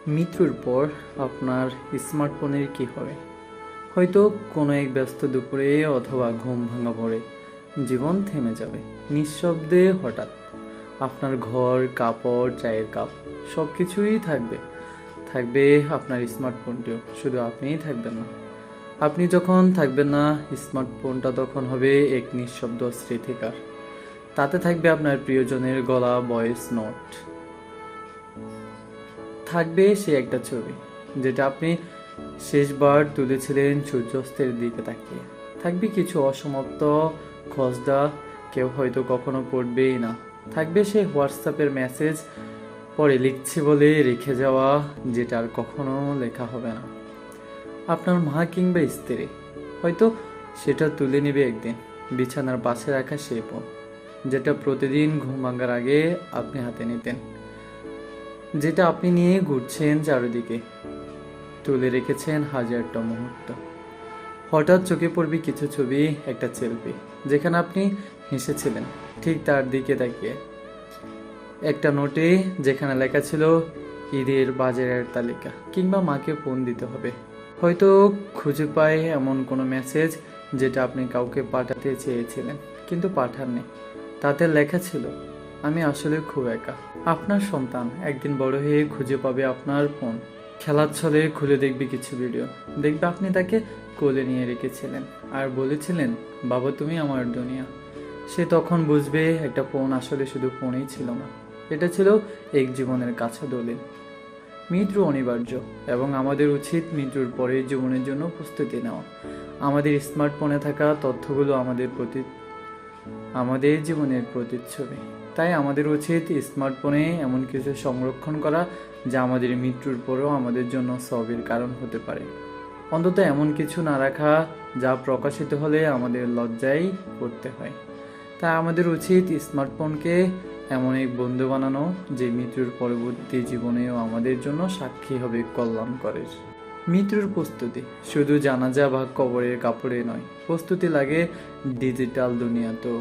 মৃত্যুর পর আপনার স্মার্টফোনের কি হবে? হয়তো কোনো এক ব্যস্ত দুপুরে অথবা ঘুম ভাঙা পড়ে জীবন থেমে যাবে নিঃশব্দে। হঠাৎ আপনার ঘর, কাপড়, চায়ের কাপ সব কিছুই থাকবে। থাকবে আপনার স্মার্টফোনটিও, শুধু আপনিই থাকবেন না। আপনি যখন থাকবেন না, স্মার্টফোনটা তখন হবে এক নিঃশব্দ স্মৃতিকার। তাতে থাকবে আপনার প্রিয়জনের গলা ভয়েস নোট, থাকবে সে একটা ছবি যেটা আপনি শেষবার তুলেছিলেন সূর্যাস্তের দিকে তাকিয়ে। থাকবে কিছু অসমাপ্ত খসড়া, কেউ হয়তো কখনো পড়বেই না। থাকবে সে হোয়াটসঅ্যাপের মেসেজ, পরে লিখছি বলে রেখে যাওয়া, যেটা আর কখনো লেখা হবে না। আপনার মা কিংবা স্ত্রী হয়তো সেটা তুলে নেবে একদিন, বিছানার পাশে রাখা সে ফোন যেটা প্রতিদিন ঘুম ভাঙার আগে আপনি হাতে নিতেন, যেটা আপনি নিয়ে ঘুরছেন চারিদিকে, তুলে রেখেছেন হাজারটা মুহূর্ত। হঠাৎ চোখে পড়বে কিছু ছবি, একটা সেলফি যেখানে আপনি হেসেছিলেন ঠিক তার দিকে তাকিয়ে, একটা নোটে যেখানে লেখা ছিল ঈদের বাজারের তালিকা, কিংবা মাকে ফোন দিতে হবে। হয়তো খুঁজে পায় এমন কোনো মেসেজ যেটা আপনি কাউকে পাঠাতে চেয়েছিলেন কিন্তু পাঠাননি। তাতে লেখা ছিল, আমি আসলে খুব একা। আপনার সন্তান একদিন বড় হয়ে খুঁজে পাবে আপনার ফোন, খেলার ছলে খুলে দেখবে কিছু ভিডিও, দেখবে আপনি তাকে কোলে নিয়ে রেখেছিলেন আর বলেছিলেন, বাবা তুমি আমার দুনিয়া। সে তখন বুঝবে একটা ফোন আসলে শুধু ফোনই ছিল না, এটা ছিল এক জীবনের কাছে দলিল। মৃত্যু অনিবার্য এবং আমাদের উচিত মৃত্যুর পরের জীবনের জন্য প্রস্তুতি নেওয়া। আমাদের স্মার্টফোনে থাকা তথ্যগুলো আমাদের জীবনের প্রতিচ্ছবি। তাই আমাদের উচিত স্মার্টফোনে এমন কিছু সংরক্ষণ করা যা আমাদের মৃত্যুর পরেও আমাদের জন্য সবের কারণ হতে পারে। অন্তত এমন কিছু না রাখা যা প্রকাশিত হলে আমাদের লজ্জায় পড়তে হয়। তাই আমাদের উচিত স্মার্টফোনকে এমন এক বন্ধু বানানো যে মৃত্যুর পরবর্তী জীবনেও আমাদের জন্য সাক্ষী হবে কল্যাণকরের। মৃত্যুর প্রস্তুতি শুধু জানাজা বা কবরের কাপড়ে নয়, প্রস্তুতি লাগে ডিজিটাল দুনিয়াতেও।